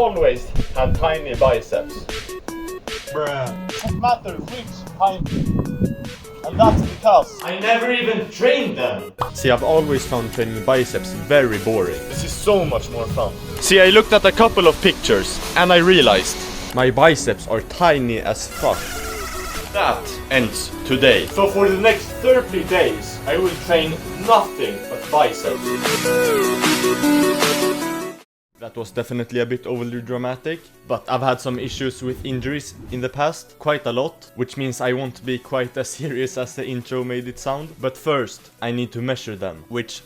always had tiny biceps. Bruh. It matters which kind. And that's because I never even trained them. See, I've always found training biceps very boring. This is so much more fun. See, I looked at a couple of pictures and I realized My biceps are tiny as fuck. that ends today. So for the next 30 days, I will train nothing but biceps. That was definitely a bit overly dramatic, but I've had some issues with injuries in the past, quite a lot, which means I won't be quite as serious as the intro made it sound. But first, I need to measure them, which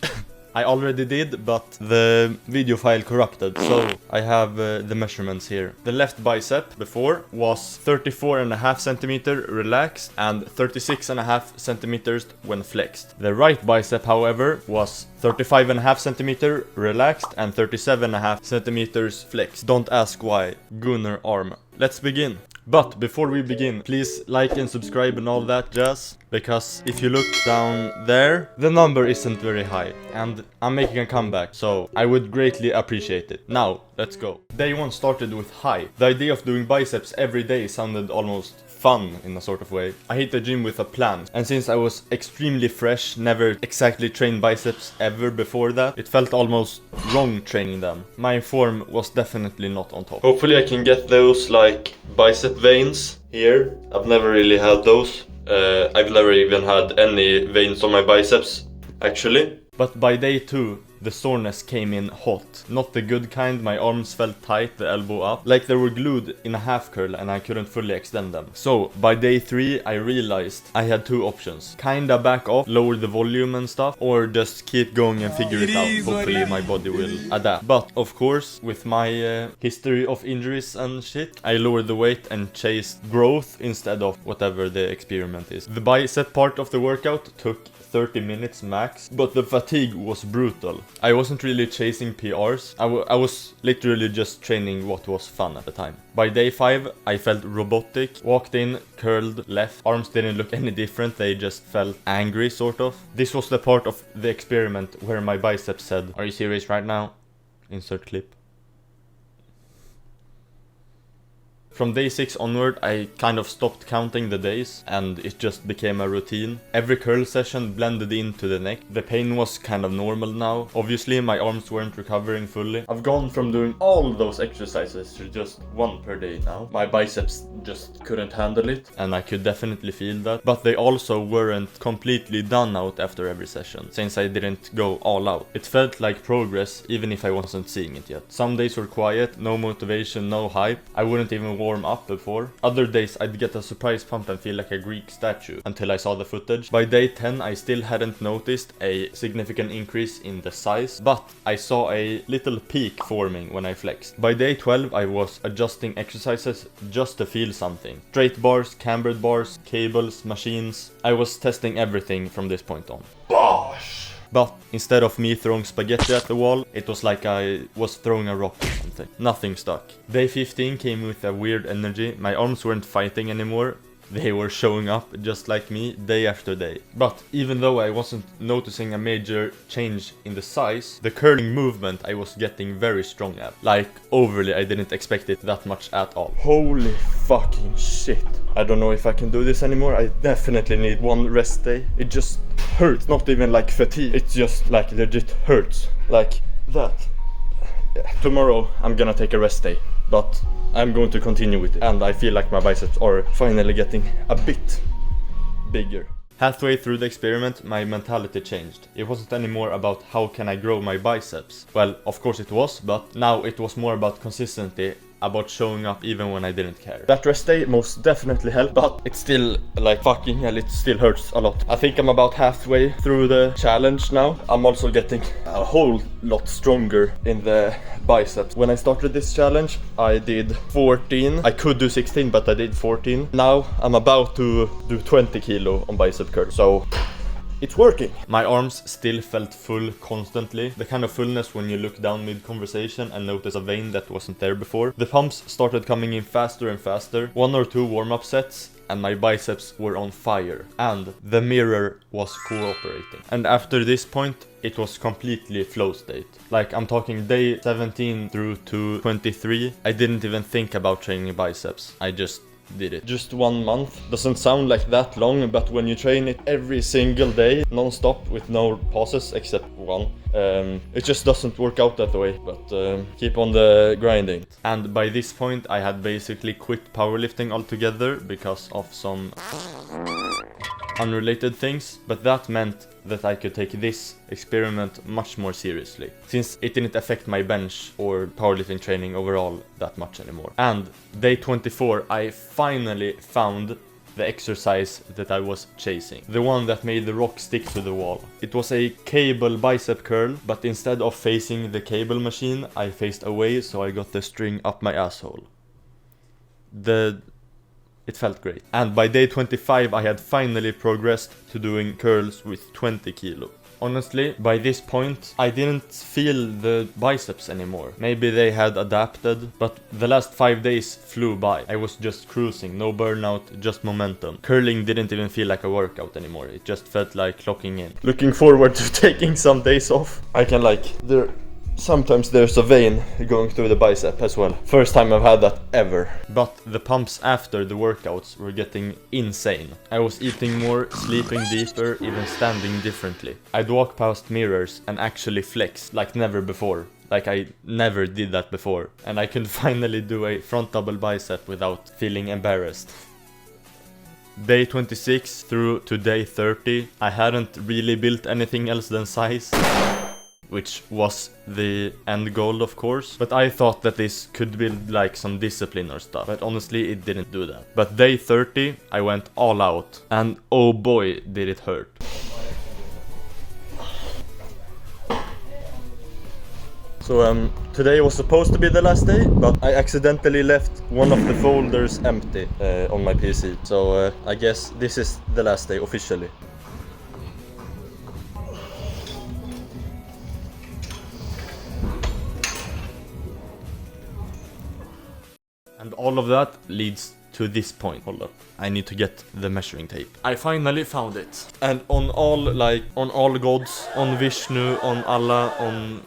I already did, but the video file corrupted, so I have the measurements here. The left bicep before was 34.5 centimeter relaxed and 36.5 centimeters when flexed. The right bicep, however, was 35.5 centimeter relaxed and 37.5 centimeters flexed. Don't ask why. Gunnar arm. Let's begin. But before we begin, please like and subscribe and all that jazz, because if you look down there, the number isn't very high, and I'm making a comeback, so I would greatly appreciate it. Now, let's go. Day 1 started with high. The idea of doing biceps every day sounded almost fun in a sort of way. I hit the gym with a plan, and since I was extremely fresh, never exactly trained biceps ever before that, it felt almost wrong training them. My form was definitely not on top. Hopefully I can get those like bicep veins here. I've never really had those. I've never even had any veins on my biceps actually. But by day 2, the soreness came in hot. Not the good kind, my arms felt tight, the elbow up, like they were glued in a half curl and I couldn't fully extend them. So, by day 3, I realized I had two options. Kinda back off, lower the volume and stuff, or just keep going and figure it out. Hopefully my body will adapt. But, of course, with my history of injuries and shit, I lowered the weight and chased growth instead of whatever the experiment is. The bicep part of the workout took 30 minutes max, but the fatigue was brutal. I wasn't really chasing PRs, I was literally just training what was fun at the time. By day 5, I felt robotic, walked in, curled left, arms didn't look any different, they just felt angry sort of. This was the part of the experiment where my biceps said, "Are you serious right now?" Insert clip. From day 6 onward, I kind of stopped counting the days and it just became a routine. Every curl session blended into the neck. The pain was kind of normal now. Obviously, my arms weren't recovering fully. I've gone from doing all those exercises to just one per day now. My biceps just couldn't handle it and I could definitely feel that. But they also weren't completely done out after every session, since I didn't go all out. It felt like progress even if I wasn't seeing it yet. Some days were quiet, no motivation, no hype. I wouldn't even warm up before. Other days I'd get a surprise pump and feel like a Greek statue until I saw the footage. By day 10 I still hadn't noticed a significant increase in the size, but I saw a little peak forming when I flexed. By day 12 I was adjusting exercises just to feel something. Straight bars, cambered bars, cables, machines. I was testing everything from this point on. Bosh! But instead of me throwing spaghetti at the wall, it was like I was throwing a rock or something. Nothing stuck. Day 15 came with a weird energy. My arms weren't fighting anymore. They were showing up just like me day after day. But even though I wasn't noticing a major change in the size, the curling movement I was getting very strong at. Like overly, I didn't expect it that much at all. Holy fucking shit. I don't know if I can do this anymore. I definitely need one rest day. It just hurts, not even like fatigue. It just like legit hurts. Like that. Yeah. Tomorrow I'm gonna take a rest day, but I'm going to continue with it. And I feel like my biceps are finally getting a bit bigger. Halfway through the experiment, my mentality changed. It wasn't anymore about how can I grow my biceps. Well, of course it was, but now it was more about consistency, about showing up even when I didn't care. That rest day most definitely helped, but it's still like fucking hell, it still hurts a lot. I think I'm about halfway through the challenge now. I'm also getting a whole lot stronger in the biceps. When I started this challenge, I did 14. I could do 16, but I did 14. Now I'm about to do 20 kilo on bicep curl, so it's working. My arms still felt full constantly. The kind of fullness when you look down mid-conversation and notice a vein that wasn't there before. The pumps started coming in faster and faster. 1 or 2 warm-up sets and my biceps were on fire, and the mirror was cooperating. And after this point, it was completely flow state. Like, I'm talking day 17 through to 23, I didn't even think about training biceps. I just did it. Just 1 month doesn't sound like that long, but when you train it every single day, non-stop, with no pauses except one, it just doesn't work out that way. But keep on the grinding. And by this point, I had basically quit powerlifting altogether because of some unrelated things, but that meant that I could take this experiment much more seriously, since it didn't affect my bench or powerlifting training overall that much anymore. And day 24, I finally found the exercise that I was chasing, the one that made the rock stick to the wall. It was a cable bicep curl, but instead of facing the cable machine, I faced away, so I got the string up my asshole. It felt great. And by day 25, I had finally progressed to doing curls with 20 kilo. Honestly, by this point, I didn't feel the biceps anymore. Maybe they had adapted, but the last 5 days flew by. I was just cruising, no burnout, just momentum. Curling didn't even feel like a workout anymore. It just felt like clocking in. Looking forward to taking some days off. I can sometimes there's a vein going through the bicep as well. First time I've had that ever. But the pumps after the workouts were getting insane. I was eating more, sleeping deeper, even standing differently. I'd walk past mirrors and actually flex like never before. Like I never did that before. And I could finally do a front double bicep without feeling embarrassed. Day 26 through to day 30, I hadn't really built anything else than size, which was the end goal, of course. But I thought that this could build like some discipline or stuff. But honestly, it didn't do that. But day 30, I went all out. And oh boy, did it hurt. So today was supposed to be the last day, but I accidentally left one of the folders empty on my PC. So I guess this is the last day officially. And all of that leads to this point. Hold up. I need to get the measuring tape. I finally found it. And on all gods, on Vishnu, on Allah,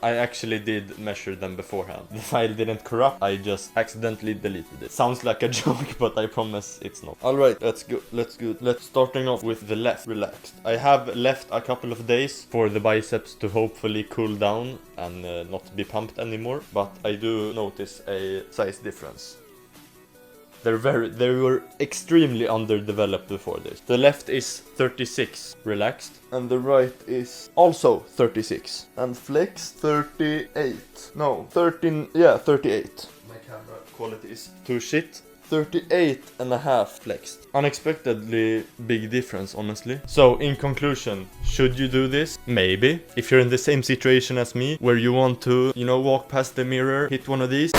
I actually did measure them beforehand. The file didn't corrupt, I just accidentally deleted it. Sounds like a joke, but I promise it's not. Alright, let's go. Let's starting off with the left, relaxed. I have left a couple of days for the biceps to hopefully cool down and not be pumped anymore, but I do notice a size difference. They were extremely underdeveloped before this. The left is 36, relaxed, and the right is also 36, and flexed 38. No, 13, yeah, 38. My camera quality is too shit. 38.5 flexed. Unexpectedly big difference, honestly. So, in conclusion, should you do this? Maybe. If you're in the same situation as me, where you want to, walk past the mirror, hit one of these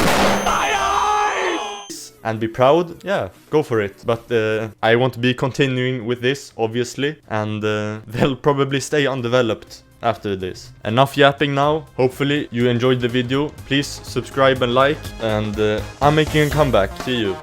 and be proud, yeah, go for it. But I won't be continuing with this, obviously, and they'll probably stay undeveloped after this. Enough yapping now. Hopefully you enjoyed the video. Please subscribe and like, and I'm making a comeback. See you.